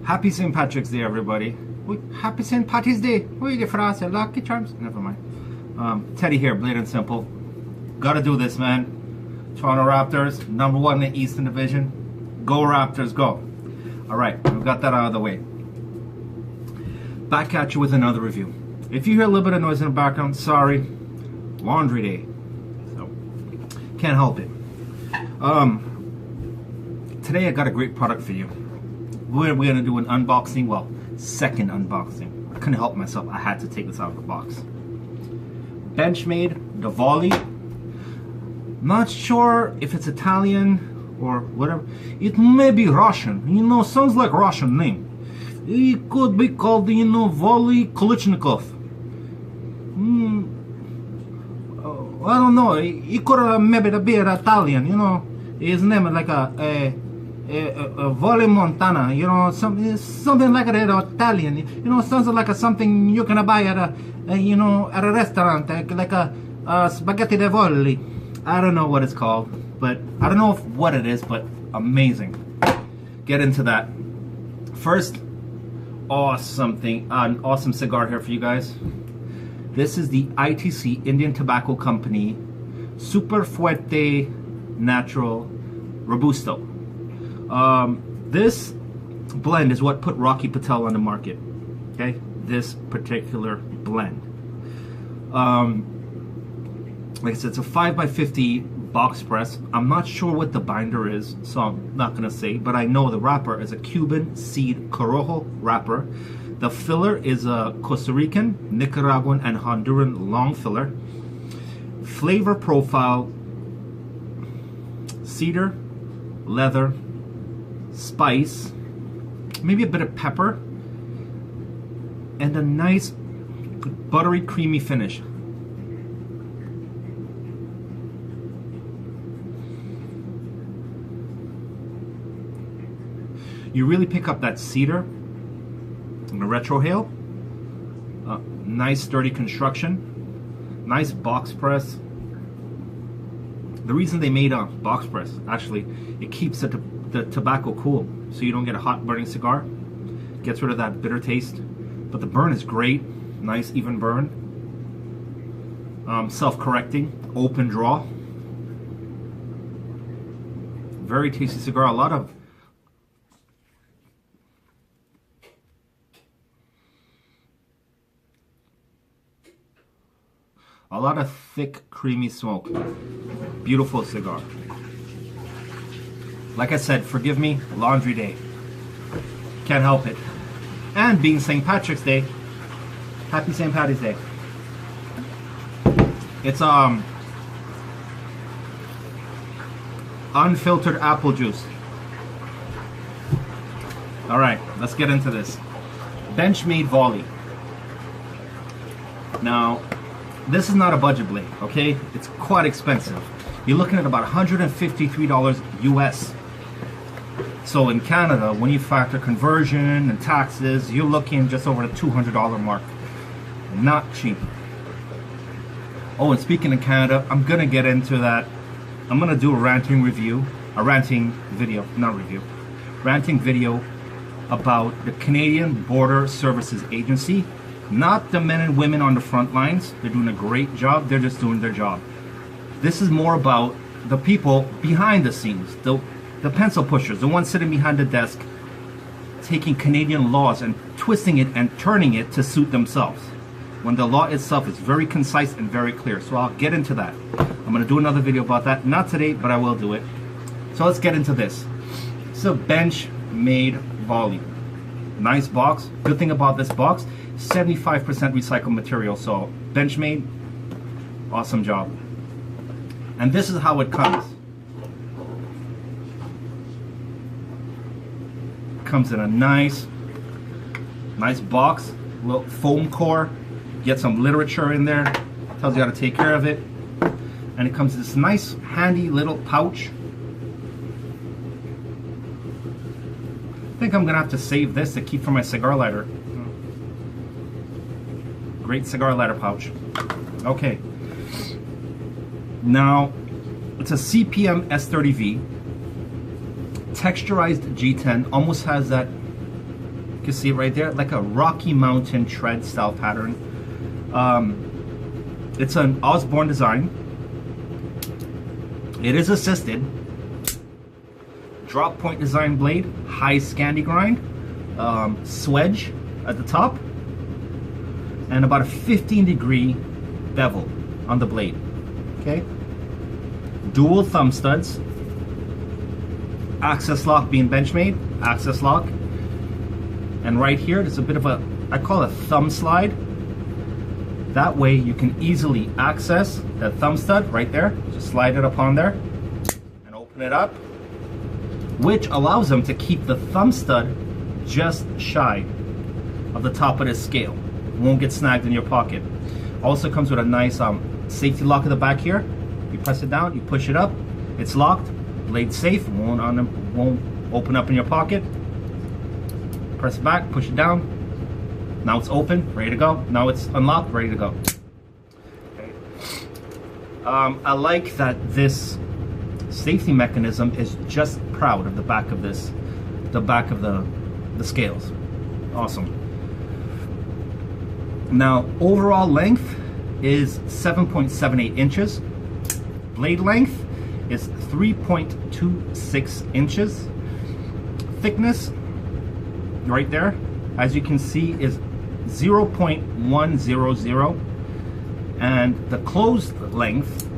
Happy St. Patrick's Day, everybody. Happy St. Patty's Day. Wait for us, Lucky Charms. Never mind. Teddy here, Blade and Simple. Gotta do this, man. Toronto Raptors, #1 in the Eastern Division. Go Raptors, go. Alright, we've got that out of the way. Back at you with another review. If you hear a little bit of noise in the background, sorry. Laundry day. So, can't help it. Today I got a great product for you. We're going to do an unboxing, well, second unboxing. I couldn't help myself, I had to take this out of the box. Benchmade, the volli. Not sure if it's Italian or whatever. It may be Russian, you know, sounds like Russian name. It could be called, you know, volli Kolichnikov. I don't know, it could maybe be Italian, you know. His name is like a Volley Montana, you know, something like that, Italian, you know, sounds like something you can buy at a, you know, at a restaurant, like a spaghetti de volley. I don't know what it's called, but I don't know what it is, but amazing. Get into that. First, an awesome cigar here for you guys. This is the ITC Indian Tobacco Company Super Fuerte Natural Robusto. This blend is what put Rocky Patel on the market. Okay, this particular blend. Like I said, it's a 5x50 box press. I'm not sure what the binder is, so I'm not gonna say, but I know the wrapper is a Cuban seed Corojo wrapper. The filler is a Costa Rican, Nicaraguan, and Honduran long filler. Flavor profile: cedar, leather, spice, maybe a bit of pepper, and a nice buttery creamy finish. You really pick up that cedar and the retrohale. Nice sturdy construction, nice box press. The reason they made a box press, actually, it keeps the tobacco cool, so you don't get a hot burning cigar. Gets rid of that bitter taste, but the burn is great, nice even burn. Self-correcting, open draw. Very tasty cigar. A lot of thick, creamy smoke. Beautiful cigar. Like I said, forgive me, laundry day. Can't help it. And being St. Patrick's Day, happy St. Patty's Day. It's unfiltered apple juice. Alright, let's get into this. Benchmade volli. Now, this is not a budget blade, okay? It's quite expensive. You're looking at about $153 US. So in Canada, when you factor conversion and taxes, you're looking just over the $200 mark. Not cheap. Oh, and speaking of Canada, I'm gonna get into that. I'm gonna do a ranting video about the Canadian Border Services Agency. Not the men and women on the front lines. They're doing a great job. They're just doing their job. This is more about the people behind the scenes, the pencil pushers, the ones sitting behind the desk, taking Canadian laws and twisting it and turning it to suit themselves, when the law itself is very concise and very clear. So I'll get into that. I'm going to do another video about that. Not today, but I will do it. So let's get into this. It's a Benchmade volli. Nice box. Good thing about this box, 75% recycled material. So Benchmade, awesome job. And this is how it comes. Comes in a nice box, little foam core. Get some literature in there. Tells you how to take care of it. And it comes in this nice, handy little pouch. I think I'm gonna have to save this to keep for my cigar lighter. Great cigar lighter pouch. Okay. Now, it's a CPM S30V. Texturized G10, almost has that You can see it right there, like a Rocky Mountain tread style pattern. It's an Osborne design. It is assisted. Drop point design blade, high Scandi grind, swedge at the top, and about a 15-degree bevel on the blade. Okay. Dual thumb studs. Access lock being Benchmade, access lock. And right here, there's a bit of a, I call it a thumb slide. That way you can easily access that thumb stud right there. Just slide it up on there and open it up, which allows them to keep the thumb stud just shy of the top of this scale. It won't get snagged in your pocket. Also comes with a nice safety lock at the back here. You press it down, you push it up, it's locked, blade safe, won't open up in your pocket. Press it back, push it down. Now it's open, ready to go. Now it's unlocked, ready to go. Okay. I like that this safety mechanism is just proud of the back of this, the back of the scales. Awesome. Now, overall length is 7.78 inches. Blade length is 3.26 inches. Thickness, right there, as you can see, is 0.100, and the closed length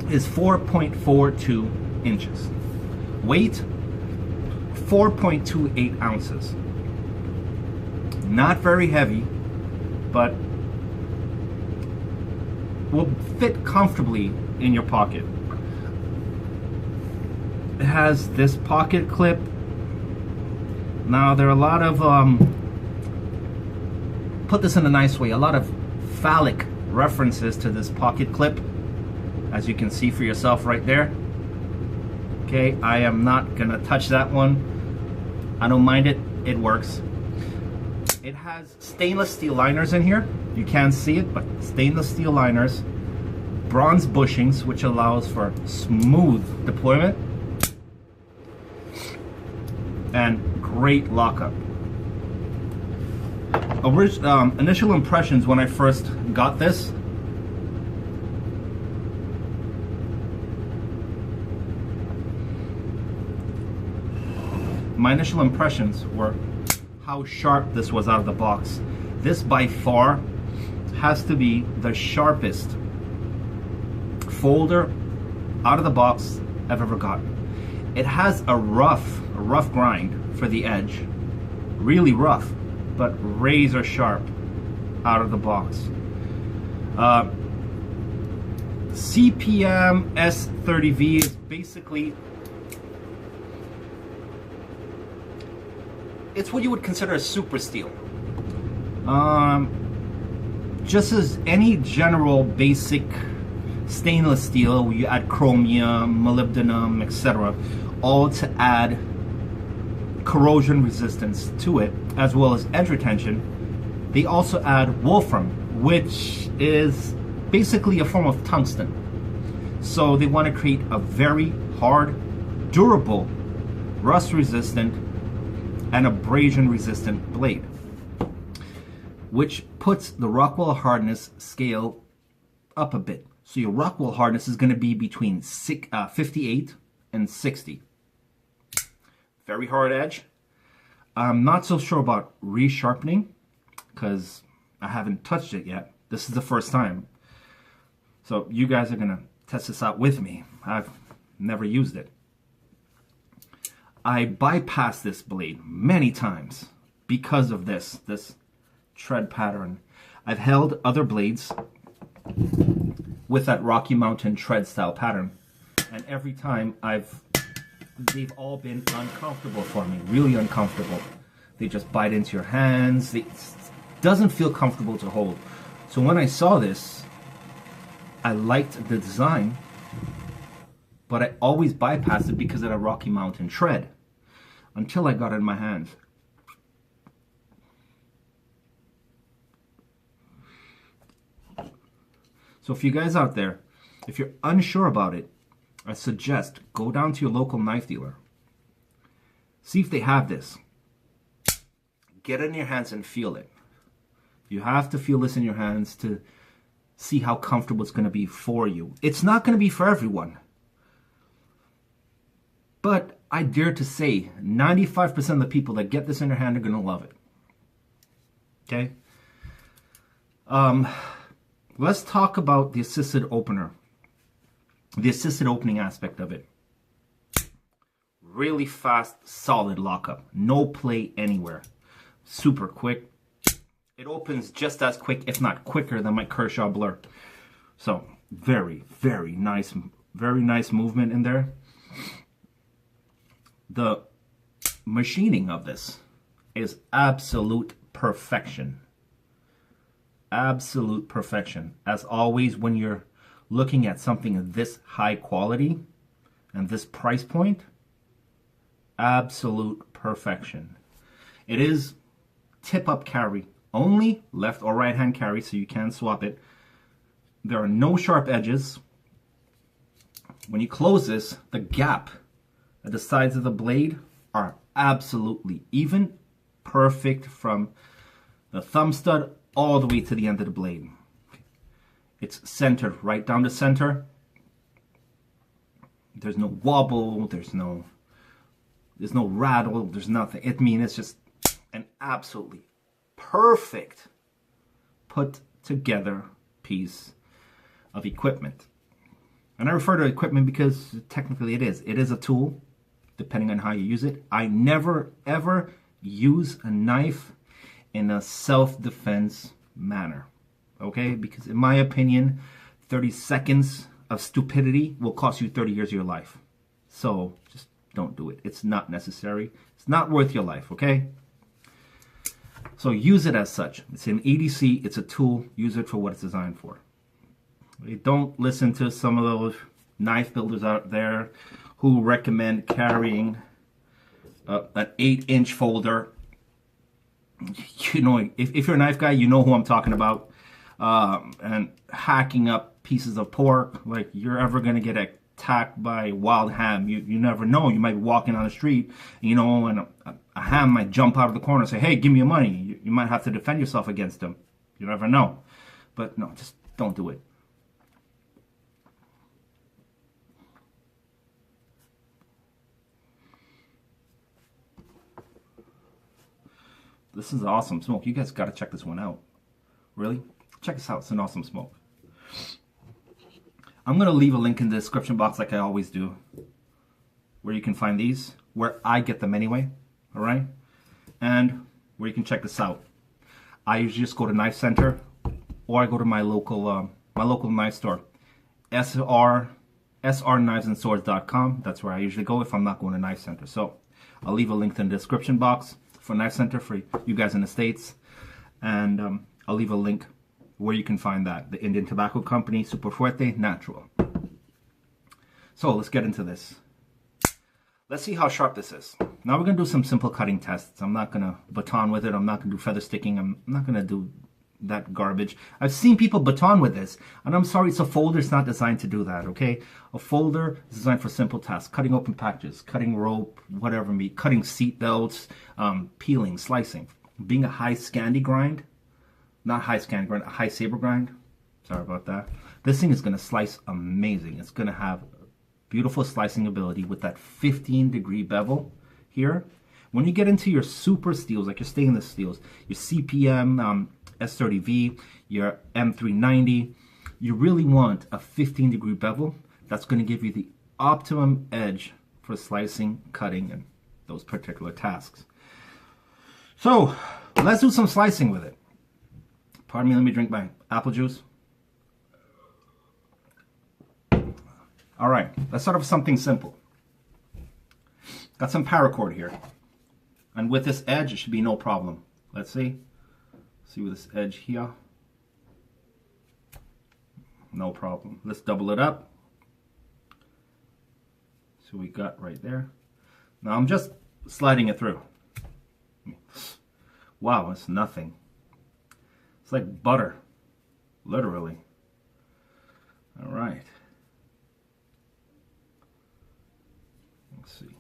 is 4.42 inches. Weight, 4.28 ounces. Not very heavy, but will fit comfortably in your pocket. It has this pocket clip. Now there are a lot of, put this in a nice way, a lot of phallic references to this pocket clip, as you can see for yourself right there. Okay, I am not gonna touch that one. I don't mind it, it works. It has stainless steel liners in here. You can't see it, but stainless steel liners. Bronze bushings, which allows for smooth deployment. And great lockup. Initial impressions when I first got this. My initial impressions were how sharp this was out of the box. This by far has to be the sharpest folder out of the box I've ever gotten. It has a rough grind for the edge, really rough, but razor sharp out of the box. CPM S30V is basically, it's what you would consider a super steel. Just as any general basic stainless steel, you add chromium, molybdenum, etc., all to add corrosion resistance to it, as well as edge retention. They also add wolfram, which is basically a form of tungsten. So they want to create a very hard, durable, rust resistant, and abrasion resistant blade, which puts the Rockwell hardness scale up a bit. So your Rockwell hardness is going to be between 58 and 60. Very hard edge. I'm not so sure about resharpening because I haven't touched it yet. This is the first time. So you guys are going to test this out with me. I've never used it. I bypassed this blade many times because of this tread pattern. I've held other blades with that Rocky Mountain tread style pattern, and every time they've all been uncomfortable for me, really uncomfortable. They just bite into your hands. It doesn't feel comfortable to hold. So when I saw this, I liked the design, but I always bypassed it because of the Rocky Mountain tread until I got it in my hands. So if you guys out there, if you're unsure about it, I suggest go down to your local knife dealer. See if they have this. get it in your hands and feel it. You have to feel this in your hands to see how comfortable it's going to be for you. It's not going to be for everyone. But I dare to say 95% of the people that get this in their hand are going to love it. Okay? Let's talk about the assisted opener. The assisted opening aspect of it. Really fast, solid lockup. No play anywhere. Super quick. It opens just as quick, if not quicker, than my Kershaw Blur. So, very, very nice movement in there. The machining of this is absolute perfection. Absolute perfection. As always, when you're looking at something of this high quality and this price point, absolute perfection. It is tip-up carry. Only left or right hand carry, so you can swap it. There are no sharp edges. When you close this, the gap at the sides of the blade are absolutely even, perfect from the thumb stud all the way to the end of the blade. It's centered right down the center. There's no wobble, there's no rattle, there's nothing. It's just an absolutely perfect put together piece of equipment. And I refer to equipment because technically it is a tool, depending on how you use it. I never ever use a knife in a self-defense manner, okay? Because in my opinion, 30 seconds of stupidity will cost you 30 years of your life. So just don't do it. It's not necessary. It's not worth your life, okay? So use it as such. It's an EDC, it's a tool. Use it for what it's designed for. Don't listen to some of those knife builders out there who recommend carrying an 8-inch folder. You know, if you're a knife guy, you know who I'm talking about. And hacking up pieces of pork, like you're ever going to get attacked by wild ham. You never know. You might be walking on the street, you know, and a ham might jump out of the corner and say, hey, give me your money. You might have to defend yourself against them. You never know. But no, just don't do it. This is awesome smoke. You guys got to check this one out. Really? Check this out. It's an awesome smoke. I'm going to leave a link in the description box like I always do, where you can find these, where I get them anyway, all right? And where you can check this out. I usually just go to Knife Center, or I go to my local knife store, srknivesandSwords.com. That's where I usually go if I'm not going to Knife Center. So I'll leave a link in the description box for Knife Center for you guys in the States, and I'll leave a link where you can find that. The Indian Tobacco Company, Super Fuerte, natural. So let's get into this. Let's see how sharp this is. Now we're going to do some simple cutting tests. I'm not going to baton with it. I'm not going to do feather sticking. I'm not going to do that garbage. I've seen people baton with this, and I'm sorry, it's a folder. It's not designed to do that, okay? A folder is designed for simple tasks. Cutting open packages, cutting rope, whatever me, cutting seat belts, peeling, slicing. Being a high Scandi grind, not high Scandi grind, a high saber grind. Sorry about that. This thing is going to slice amazing. It's going to have beautiful slicing ability with that 15-degree bevel here. When you get into your super steels, like your stainless steels, your CPM, S30V, your M390, you really want a 15-degree bevel. That's going to give you the optimum edge for slicing, cutting, and those particular tasks. So let's do some slicing with it. Pardon me, let me drink my apple juice. All right, let's start off with something simple. Got some paracord here. And with this edge, it should be no problem. Let's see. See with this edge here. No problem. Let's double it up. So we got right there. Now I'm just sliding it through. Wow, it's nothing. It's like butter, literally. All right. Let's see.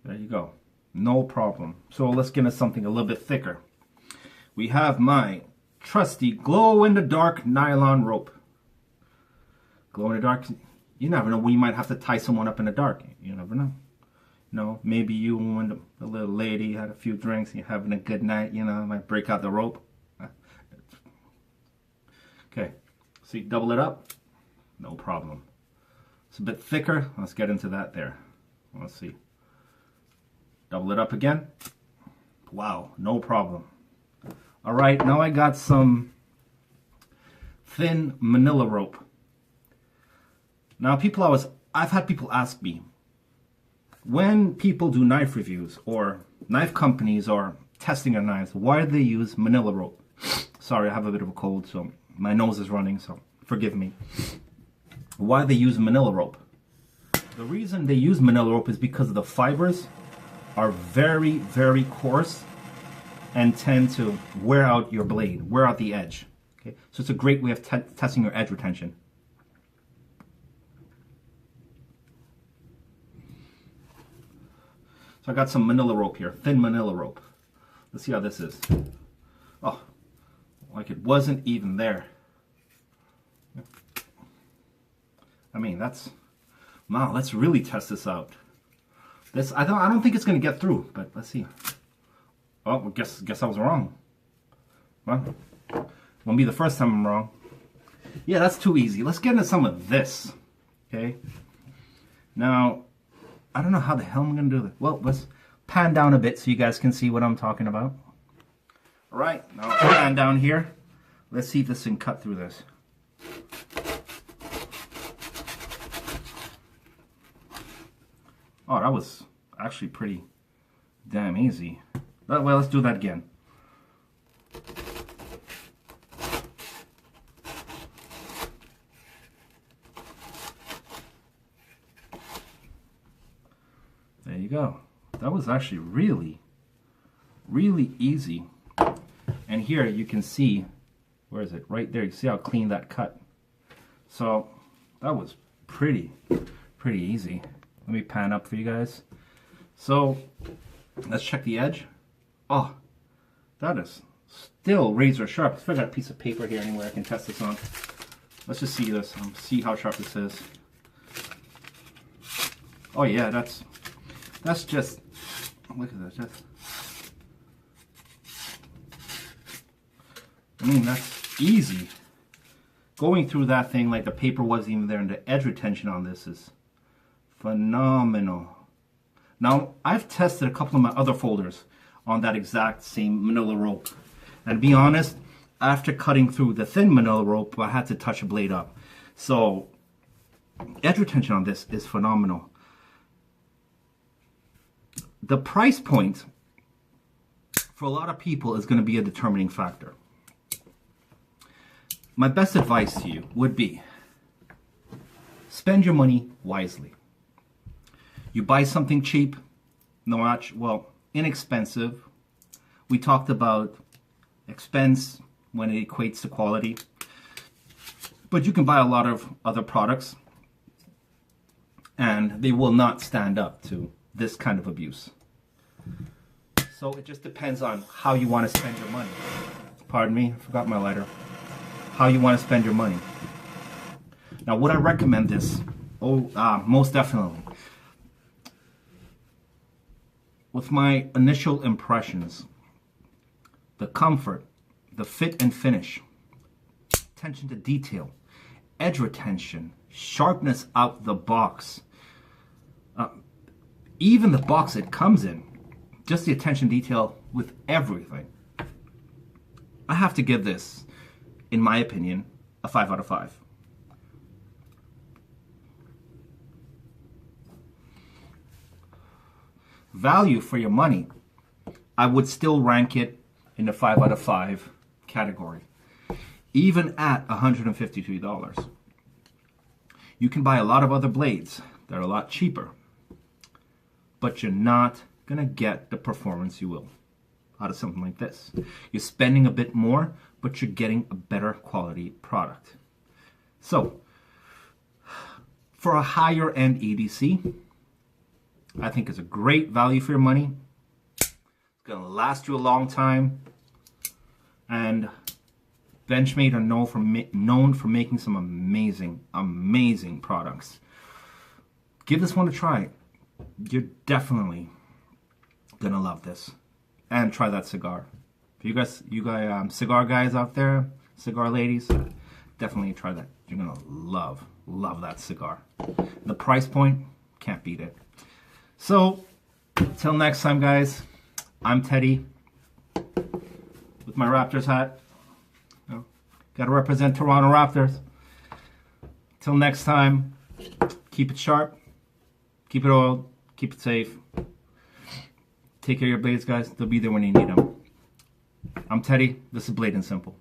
There you go. No problem. So let's get into something a little bit thicker. We have my trusty glow-in-the-dark nylon rope. Glow-in-the-dark, you never know when you might have to tie someone up in the dark. You never know. No, maybe you and the little lady had a few drinks, you're having a good night, you know, might break out the rope. Okay, see, double it up, no problem. It's a bit thicker, let's get into that there. Let's see. Double it up again. Wow, no problem. All right, now I got some thin manila rope. Now I've had people ask me, when people do knife reviews or knife companies are testing their knives, why do they use manila rope? Sorry, I have a bit of a cold, so my nose is running, so forgive me. Why do they use manila rope? The reason they use manila rope is because the fibers are very, very coarse and tend to wear out your blade, wear out the edge. Okay, so it's a great way of testing your edge retention. So I got some manila rope here, thin manila rope. Let's see how this is. Oh, like it wasn't even there. I mean, wow, let's really test this out. I don't think it's gonna get through, but let's see. Oh, well, guess I was wrong. Well, won't be the first time I'm wrong. Yeah, that's too easy. Let's get into some of this. Okay. Now, I don't know how the hell I'm gonna do this. Well, let's pan down a bit so you guys can see what I'm talking about. All right, now pan down here. Let's see if this can cut through this. Oh, that was actually pretty damn easy. Well, let's do that again. There you go. That was actually really, really easy. And here you can see, where is it? Right there. You see how clean that cut. So that was pretty easy. Let me pan up for you guys. So let's check the edge. Oh, that is still razor sharp. If I got a piece of paper here anywhere I can test this on. Let's just see this. See how sharp this is. Oh yeah, that's just, look at that. I mean, that's easy. Going through that thing like the paper wasn't even there, and the edge retention on this is phenomenal. Now, I've tested a couple of my other folders on that exact same manila rope. And to be honest, after cutting through the thin manila rope, I had to touch a blade up. So, edge retention on this is phenomenal. The price point for a lot of people is going to be a determining factor. My best advice to you would be, spend your money wisely. You buy something cheap, inexpensive. We talked about expense when it equates to quality. But you can buy a lot of other products and they will not stand up to this kind of abuse. So it just depends on how you want to spend your money. Pardon me, I forgot my lighter. How you want to spend your money. Now, would I recommend this? Most definitely. With my initial impressions, the comfort, the fit and finish, attention to detail, edge retention, sharpness out the box, even the box it comes in, just the attention detail with everything. I have to give this, in my opinion, a 5 out of 5. Value for your money, I would still rank it in the 5 out of 5 category, even at $153. You can buy a lot of other blades that are a lot cheaper, but you're not gonna get the performance you will out of something like this. You're spending a bit more, but you're getting a better quality product. So, for a higher end EDC, I think it's a great value for your money. gonna last you a long time. And Benchmade are known for making some amazing products. Give this one a try. You're definitely gonna love this. And try that cigar. If you guys cigar guys out there, cigar ladies, definitely try that. You're gonna love that cigar. The price point, can't beat it. So, till next time, guys, I'm Teddy with my Raptors hat. You know, gotta represent Toronto Raptors. Till next time, keep it sharp, keep it oiled, keep it safe. Take care of your blades, guys. They'll be there when you need them. I'm Teddy. This is Blade and Simple.